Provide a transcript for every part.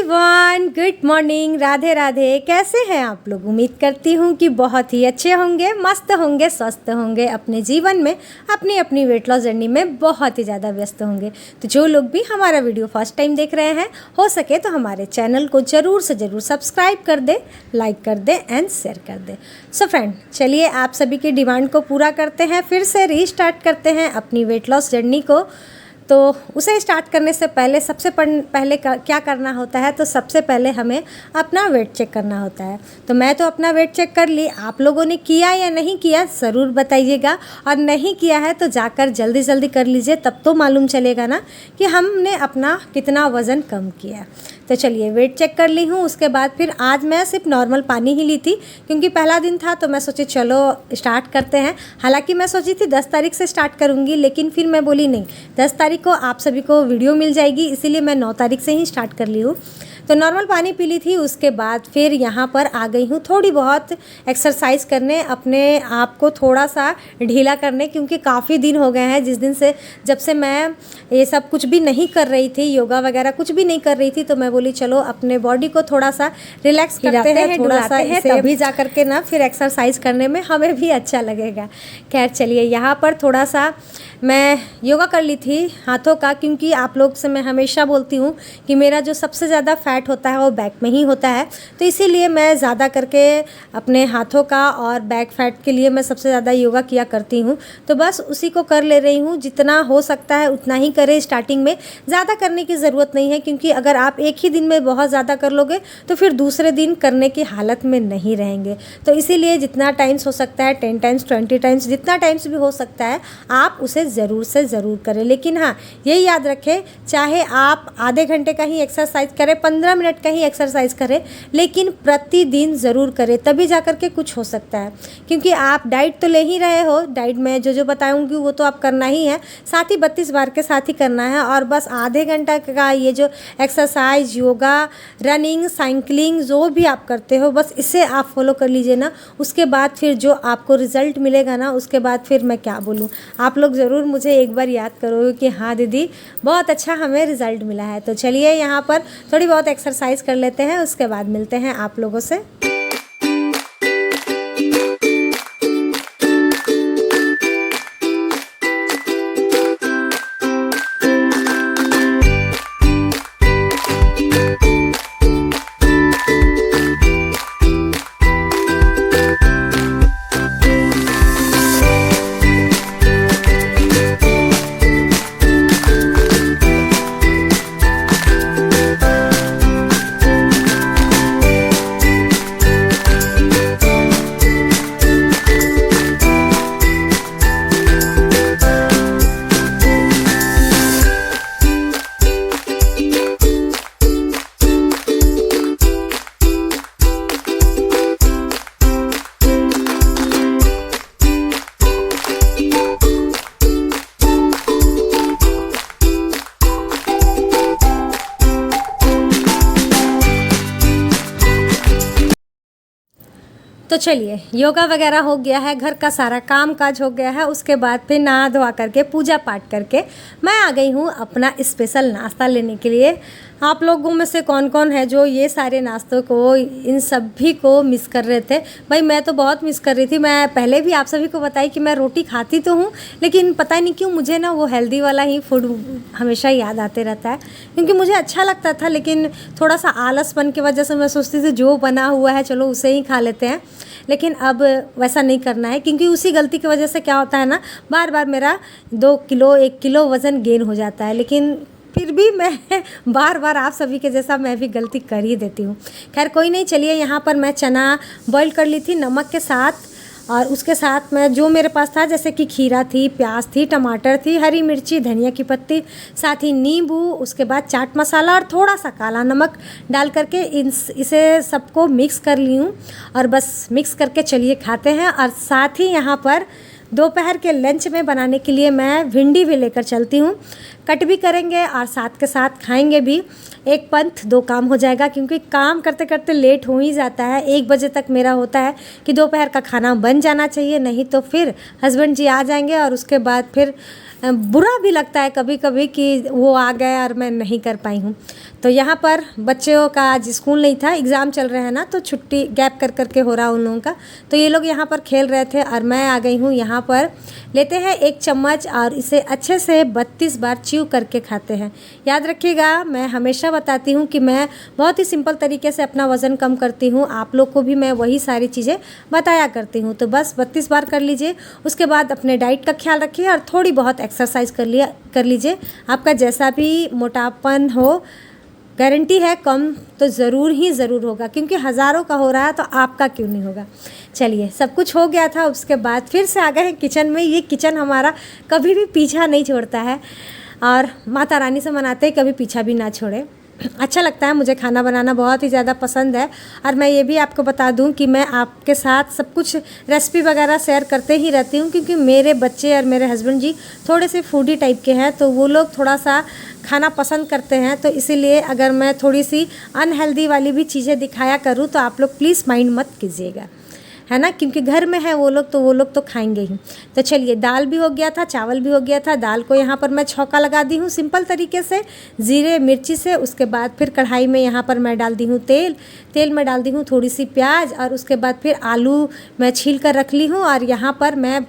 Everyone, good morning, Radhe Radhe. कैसे हैं आप लोग? उम्मीद करती हूँ कि बहुत ही अच्छे होंगे, मस्त होंगे, स्वस्थ होंगे, अपने जीवन में अपनी अपनी वेट लॉस जर्नी में बहुत ही ज़्यादा व्यस्त होंगे। तो जो लोग भी हमारा वीडियो फर्स्ट टाइम देख रहे हैं, हो सके तो हमारे चैनल को ज़रूर से ज़रूर सब्सक्राइब कर दे, लाइक कर दे एंड शेयर कर दे। सो फ्रेंड, चलिए आप सभी की डिमांड को पूरा करते हैं, फिर से रीस्टार्ट करते हैं अपनी वेट लॉस जर्नी को। तो उसे स्टार्ट करने से पहले सबसे पहले क्या करना होता है, तो सबसे पहले हमें अपना वेट चेक करना होता है। तो मैं तो अपना वेट चेक कर ली, आप लोगों ने किया या नहीं किया ज़रूर बताइएगा, और नहीं किया है तो जाकर जल्दी जल्दी कर लीजिए, तब तो मालूम चलेगा ना कि हमने अपना कितना वज़न कम किया। तो चलिए वेट चेक कर ली हूँ। उसके बाद फिर आज मैं सिर्फ नॉर्मल पानी ही ली थी, क्योंकि पहला दिन था तो मैं सोची चलो स्टार्ट करते हैं। हालांकि मैं सोची थी 10 तारीख से स्टार्ट करूँगी, लेकिन फिर मैं बोली नहीं, 10 तारीख को आप सभी को वीडियो मिल जाएगी, इसीलिए मैं 9 तारीख से ही स्टार्ट कर ली हूँ। तो नॉर्मल पानी पी ली थी। उसके बाद फिर यहाँ पर आ गई हूँ थोड़ी बहुत एक्सरसाइज करने, अपने आप को थोड़ा सा ढीला करने, क्योंकि काफ़ी दिन हो गए हैं जब से मैं ये सब कुछ भी नहीं कर रही थी, योगा वगैरह कुछ भी नहीं कर रही थी। तो मैं बोली चलो अपने बॉडी को थोड़ा सा रिलैक्स करते हैं, थोड़ा सा है, तभी जा करके ना फिर एक्सरसाइज करने में हमें भी अच्छा लगेगा। खैर चलिए, यहाँ पर थोड़ा सा मैं योगा कर ली थी हाथों का, क्योंकि आप लोग से मैं हमेशा बोलती हूँ कि मेरा जो सबसे ज़्यादा फैट होता है वो बैक में ही होता है। तो इसीलिए मैं ज़्यादा करके अपने हाथों का और बैक फैट के लिए मैं सबसे ज़्यादा योगा किया करती हूँ। तो बस उसी को कर ले रही हूँ, जितना हो सकता है उतना ही करें। स्टार्टिंग में ज़्यादा करने की ज़रूरत नहीं है, क्योंकि अगर आप एक ही दिन में बहुत ज़्यादा कर लोगे तो फिर दूसरे दिन करने की हालत में नहीं रहेंगे। तो इसीलिए जितना टाइम्स हो सकता है, 10 टाइम्स 20 टाइम्स, जितना टाइम्स भी हो सकता है आप उसे ज़रूर से ज़रूर करें। लेकिन हाँ, यही याद रखें, चाहे आप आधे घंटे का ही एक्सरसाइज करें, 15 मिनट का ही एक्सरसाइज करें, लेकिन प्रतिदिन ज़रूर करें, तभी जा कर के कुछ हो सकता है। क्योंकि आप डाइट तो ले ही रहे हो, डाइट में जो बताऊंगी वो तो आप करना ही है, साथ ही 32 बार के साथ ही करना है। और बस आधे घंटा का ये जो एक्सरसाइज, योगा, रनिंग, साइकिलिंग जो भी आप करते हो, बस इसे आप फॉलो कर लीजिए ना। उसके बाद फिर जो आपको रिज़ल्ट मिलेगा ना, उसके बाद फिर मैं क्या बोलूँ, आप लोग ज़रूर मुझे एक बार याद करोगे कि हाँ दीदी बहुत अच्छा हमें रिज़ल्ट मिला है। तो चलिए यहाँ पर थोड़ी बहुत एक्सरसाइज कर लेते हैं, उसके बाद मिलते हैं आप लोगों से। तो चलिए, योगा वगैरह हो गया है, घर का सारा काम काज हो गया है। उसके बाद फिर नहा धोआ करके पूजा पाठ करके मैं आ गई हूँ अपना स्पेशल नाश्ता लेने के लिए। आप लोगों में से कौन कौन है जो ये सारे नाश्तों को, इन सभी को मिस कर रहे थे? भाई मैं तो बहुत मिस कर रही थी। मैं पहले भी आप सभी को बताई कि मैं रोटी खाती तो हूँ, लेकिन पता नहीं क्यों मुझे ना वो हेल्दी वाला ही फूड हमेशा याद आते रहता है, क्योंकि मुझे अच्छा लगता था। लेकिन थोड़ा सा आलसपन की वजह से मैं सोचती थी जो बना हुआ है चलो उसे ही खा लेते हैं। लेकिन अब वैसा नहीं करना है, क्योंकि उसी गलती की वजह से क्या होता है ना, बार बार मेरा 2 किलो 1 किलो वज़न गेन हो जाता है। लेकिन फिर भी मैं बार बार आप सभी के जैसा मैं भी गलती कर ही देती हूँ। खैर कोई नहीं, चलिए यहाँ पर मैं चना बॉईल कर ली थी नमक के साथ, और उसके साथ में जो मेरे पास था, जैसे कि खीरा थी, प्याज थी, टमाटर थी, हरी मिर्ची, धनिया की पत्ती, साथ ही नींबू, उसके बाद चाट मसाला और थोड़ा सा काला नमक डाल करके इसे सबको मिक्स कर ली हूँ। और बस मिक्स करके चलिए खाते हैं। और साथ ही यहाँ पर दोपहर के लंच में बनाने के लिए मैं भिंडी भी लेकर चलती हूँ, कट भी करेंगे और साथ के साथ खाएंगे भी, एक पंथ दो काम हो जाएगा, क्योंकि काम करते करते लेट हो ही जाता है। 1 बजे तक मेरा होता है कि दोपहर का खाना बन जाना चाहिए, नहीं तो फिर हस्बैंड जी आ जाएंगे और उसके बाद फिर बुरा भी लगता है कभी कभी कि वो आ गए और मैं नहीं कर पाई हूँ। तो यहाँ पर बच्चों का आज स्कूल नहीं था, एग्ज़ाम चल रहे हैं ना, तो छुट्टी गैप कर कर के हो रहा उन लोगों का। तो ये लोग यहाँ पर खेल रहे थे और मैं आ गई हूँ। यहाँ पर लेते हैं एक चम्मच और इसे अच्छे से 32 बार च्यू करके खाते हैं। याद रखिएगा, मैं हमेशा बताती हूँ कि मैं बहुत ही सिंपल तरीके से अपना वज़न कम करती हूँ, आप लोग को भी मैं वही सारी चीज़ें बताया करती हूँ। तो बस 32 बार कर लीजिए, उसके बाद अपने डाइट का ख्याल रखिए और थोड़ी बहुत एक्सरसाइज कर लीजिए। आपका जैसा भी मोटापन हो, गारंटी है कम तो ज़रूर होगा, क्योंकि हज़ारों का हो रहा है तो आपका क्यों नहीं होगा। चलिए, सब कुछ हो गया था, उसके बाद फिर से आ गए हैं किचन में। ये किचन हमारा कभी भी पीछा नहीं छोड़ता है और माता रानी से मनाते हैं कभी पीछा भी ना छोड़े। अच्छा लगता है, मुझे खाना बनाना बहुत ही ज़्यादा पसंद है। और मैं ये भी आपको बता दूं कि मैं आपके साथ सब कुछ रेसिपी वगैरह शेयर करते ही रहती हूँ, क्योंकि मेरे बच्चे और मेरे हस्बैंड जी थोड़े से फूडी टाइप के हैं, तो वो लोग थोड़ा सा खाना पसंद करते हैं। तो इसीलिए अगर मैं थोड़ी सी अनहेल्दी वाली भी चीज़ें दिखाया करूँ तो आप लोग प्लीज़ माइंड मत कीजिएगा, है ना, क्योंकि घर में है वो लोग तो खाएंगे ही। तो चलिए, दाल भी हो गया था, चावल भी हो गया था। दाल को यहाँ पर मैं छौंका लगा दी हूँ सिंपल तरीके से ज़ीरे मिर्ची से। उसके बाद फिर कढ़ाई में यहाँ पर मैं डाल दी हूँ तेल में डाल दी हूँ थोड़ी सी प्याज, और उसके बाद फिर आलू मैं छील कर रख ली हूँ और यहाँ पर मैं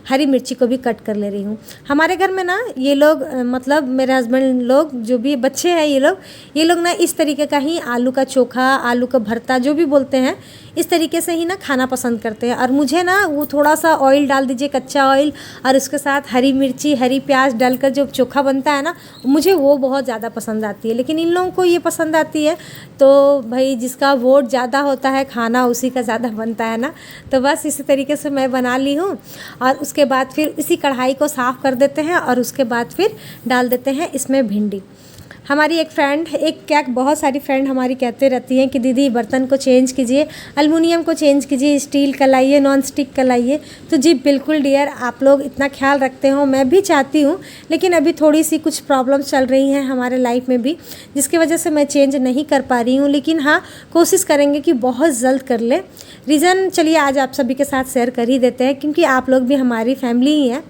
हरी मिर्ची को भी कट कर ले रही हूँ। हमारे घर में ना ये लोग मतलब मेरे हस्बैंड लोग, जो भी बच्चे हैं ये लोग ना इस तरीके का ही आलू का चोखा, आलू का भरता जो भी बोलते हैं, इस तरीके से ही ना खाना पसंद करते हैं। और मुझे ना वो थोड़ा सा ऑयल डाल दीजिए, कच्चा ऑयल, और उसके साथ हरी मिर्ची हरी प्याज डालकर जो चोखा बनता है ना, मुझे वो बहुत ज़्यादा पसंद आती है। लेकिन इन लोगों को ये पसंद आती है, तो भाई जिसका वोट ज़्यादा होता है खाना उसी का ज़्यादा बनता है ना। तो बस इसी तरीके से मैं बना ली हूँ और उसके बाद फिर इसी कढ़ाई को साफ़ कर देते हैं और उसके बाद फिर डाल देते हैं इसमें भिंडी। हमारी एक फ्रेंड, एक क्या बहुत सारी फ्रेंड हमारी कहते रहती हैं कि दीदी बर्तन को चेंज कीजिए, एल्युमिनियम को चेंज कीजिए, स्टील का लाइए, नॉन स्टिक का लाइए। तो जी बिल्कुल डियर, आप लोग इतना ख्याल रखते हो, मैं भी चाहती हूँ, लेकिन अभी थोड़ी सी कुछ प्रॉब्लम्स चल रही हैं हमारे लाइफ में भी, जिसकी वजह से मैं चेंज नहीं कर पा रही हूँ। लेकिन हाँ, कोशिश करेंगे कि बहुत जल्द कर ले। रीज़न चलिए आज आप सभी के साथ शेयर कर ही देते हैं, क्योंकि आप लोग भी हमारी फैमिली ही हैं।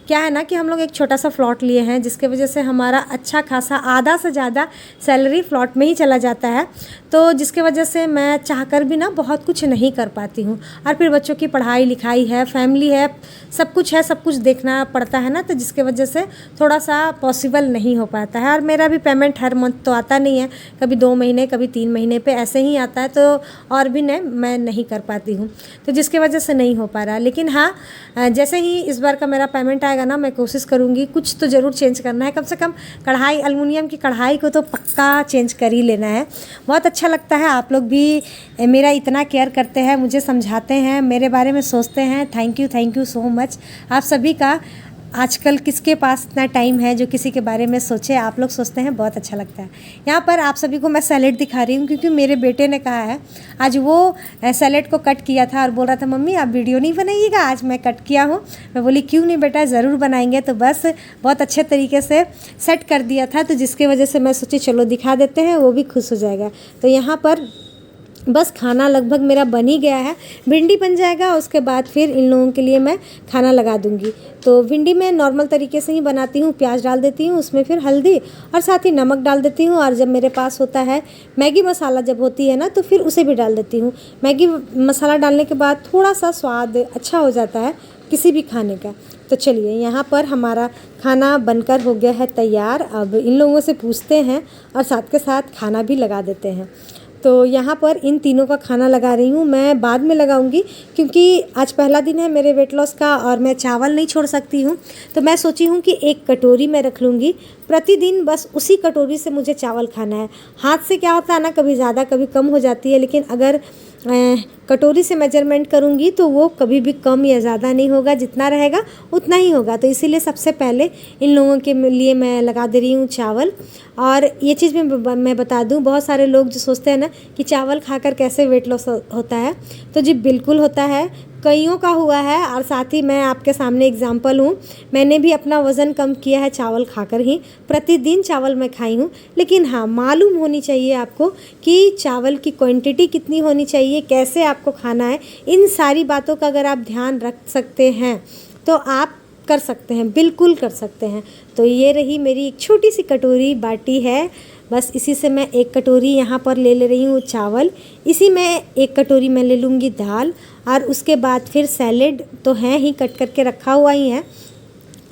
क्या है ना कि हम लोग एक छोटा सा प्लॉट लिए हैं, जिसके वजह से हमारा अच्छा खासा आधा से ज़्यादा सैलरी प्लॉट में ही चला जाता है। तो जिसके वजह से मैं चाहकर भी ना बहुत कुछ नहीं कर पाती हूँ। और फिर बच्चों की पढ़ाई लिखाई है, फैमिली है, सब कुछ देखना पड़ता है ना, तो जिसके वजह से थोड़ा सा पॉसिबल नहीं हो पाता है। और मेरा भी पेमेंट हर मंथ तो आता नहीं है, कभी 2 महीने कभी 3 महीने पे ऐसे ही आता है, तो और भी मैं नहीं कर पाती हूँ, तो जिसके वजह से नहीं हो पा रहा। लेकिन हाँ, जैसे ही इस बार का मेरा पेमेंट आएगा ना, मैं कोशिश करूँगी कुछ तो ज़रूर चेंज करना है। कम से कम कढ़ाई, एल्युमिनियम की कढ़ाई को तो पक्का चेंज कर ही लेना है। बहुत अच्छा लगता है, आप लोग भी मेरा इतना केयर करते हैं, मुझे समझाते हैं, मेरे बारे में सोचते हैं। थैंक यू सो मच आप सभी का। आजकल किसके पास इतना टाइम है जो किसी के बारे में सोचे, आप लोग सोचते हैं, बहुत अच्छा लगता है। यहाँ पर आप सभी को मैं सैलेड दिखा रही हूँ, क्योंकि मेरे बेटे ने कहा है, आज वो सैलेड को कट किया था और बोल रहा था मम्मी आप वीडियो नहीं बनाइएगा, आज मैं कट किया हूँ। मैं बोली क्यों नहीं बेटा, ज़रूर बनाएंगे। तो बस बहुत अच्छे तरीके से सेट कर दिया था, तो जिसकी वजह से मैं सोची चलो दिखा देते हैं, वो भी खुश हो जाएगा। तो यहाँ पर बस खाना लगभग मेरा बन ही गया है, भिंडी बन जाएगा, उसके बाद फिर इन लोगों के लिए मैं खाना लगा दूंगी। तो भिंडी मैं नॉर्मल तरीके से ही बनाती हूँ, प्याज डाल देती हूँ, उसमें फिर हल्दी और साथ ही नमक डाल देती हूँ। और जब मेरे पास होता है मैगी मसाला जब होती है ना, तो फिर उसे भी डाल देती हूँ। मैगी मसाला डालने के बाद थोड़ा सा स्वाद अच्छा हो जाता है किसी भी खाने का। तो चलिए, यहाँ पर हमारा खाना बनकर हो गया है तैयार। अब इन लोगों से पूछते हैं और साथ के साथ खाना भी लगा देते हैं। तो यहाँ पर इन तीनों का खाना लगा रही हूँ, मैं बाद में लगाऊंगी, क्योंकि आज पहला दिन है मेरे वेट लॉस का और मैं चावल नहीं छोड़ सकती हूँ। तो मैं सोची हूँ कि एक कटोरी में रख लूँगी, प्रतिदिन बस उसी कटोरी से मुझे चावल खाना है। हाथ से क्या होता है ना, कभी ज़्यादा कभी कम हो जाती है, लेकिन अगर कटोरी से मेजरमेंट करूँगी तो वो कभी भी कम या ज़्यादा नहीं होगा, जितना रहेगा उतना ही होगा। तो इसीलिए सबसे पहले इन लोगों के लिए मैं लगा दे रही हूँ चावल। और ये चीज़ मैं बता दूँ, बहुत सारे लोग जो सोचते हैं ना कि चावल खाकर कैसे वेट लॉस होता है, तो जी बिल्कुल होता है। कईयों का हुआ है और साथ ही मैं आपके सामने एग्जांपल हूँ। मैंने भी अपना वज़न कम किया है चावल खाकर ही। प्रतिदिन चावल मैं खाई हूँ, लेकिन हाँ, मालूम होनी चाहिए आपको कि चावल की क्वांटिटी कितनी होनी चाहिए, कैसे आपको खाना है। इन सारी बातों का अगर आप ध्यान रख सकते हैं तो आप कर सकते हैं, बिल्कुल कर सकते हैं। तो ये रही मेरी एक छोटी सी कटोरी बाटी है, बस इसी से मैं एक कटोरी यहाँ पर ले रही हूँ चावल। इसी में एक कटोरी मैं ले लूँगी दाल, और उसके बाद फिर सैलेड तो है ही, कट करके रखा हुआ ही है।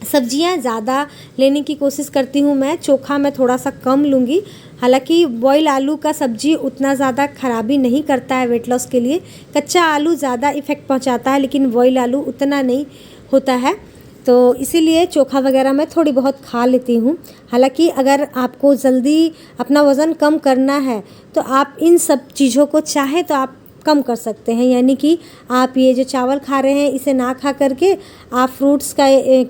सब्जियां ज़्यादा लेने की कोशिश करती हूँ मैं, चोखा मैं थोड़ा सा कम लूँगी। हालांकि बॉयल आलू का सब्जी उतना ज़्यादा खराबी नहीं करता है वेट लॉस के लिए। कच्चा आलू ज़्यादा इफ़ेक्ट पहुँचाता है, लेकिन बॉयल आलू उतना नहीं होता है, तो इसीलिए चोखा वगैरह मैं थोड़ी बहुत खा लेती हूँ। हालांकि अगर आपको जल्दी अपना वज़न कम करना है तो आप इन सब चीज़ों को चाहे तो आप कम कर सकते हैं। यानी कि आप ये जो चावल खा रहे हैं इसे ना खा करके आप फ्रूट्स का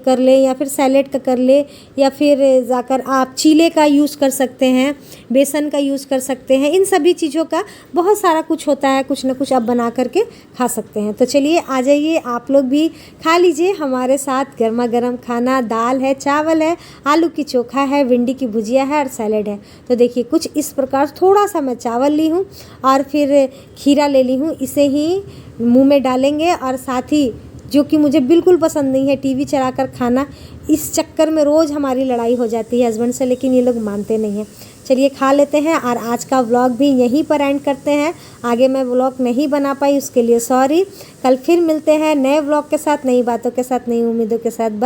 कर लें, या फिर सैलेड का कर लें, या फिर जाकर आप चीले का यूज़ कर सकते हैं, बेसन का यूज़ कर सकते हैं। इन सभी चीज़ों का बहुत सारा कुछ होता है, कुछ ना कुछ आप बना करके खा सकते हैं। तो चलिए आ जाइए, आप लोग भी खा लीजिए हमारे साथ गर्मा गर्म खाना। दाल है, चावल है, आलू की चोखा है, भिंडी की भुजिया है और सैलेड है। तो देखिए कुछ इस प्रकार थोड़ा सा मैं चावल ली हूँ और फिर खीरा ले ली हूँ, इसे ही मुंह में डालेंगे। और साथ ही जो कि मुझे बिल्कुल पसंद नहीं है टीवी चलाकर खाना, इस चक्कर में रोज़ हमारी लड़ाई हो जाती है हस्बैंड से, लेकिन ये लोग मानते नहीं हैं। चलिए खा लेते हैं और आज का व्लॉग भी यहीं पर एंड करते हैं। आगे मैं व्लॉग नहीं बना पाई, उसके लिए सॉरी। कल फिर मिलते हैं नए व्लॉग के साथ, नई बातों के साथ, नई उम्मीदों के साथ।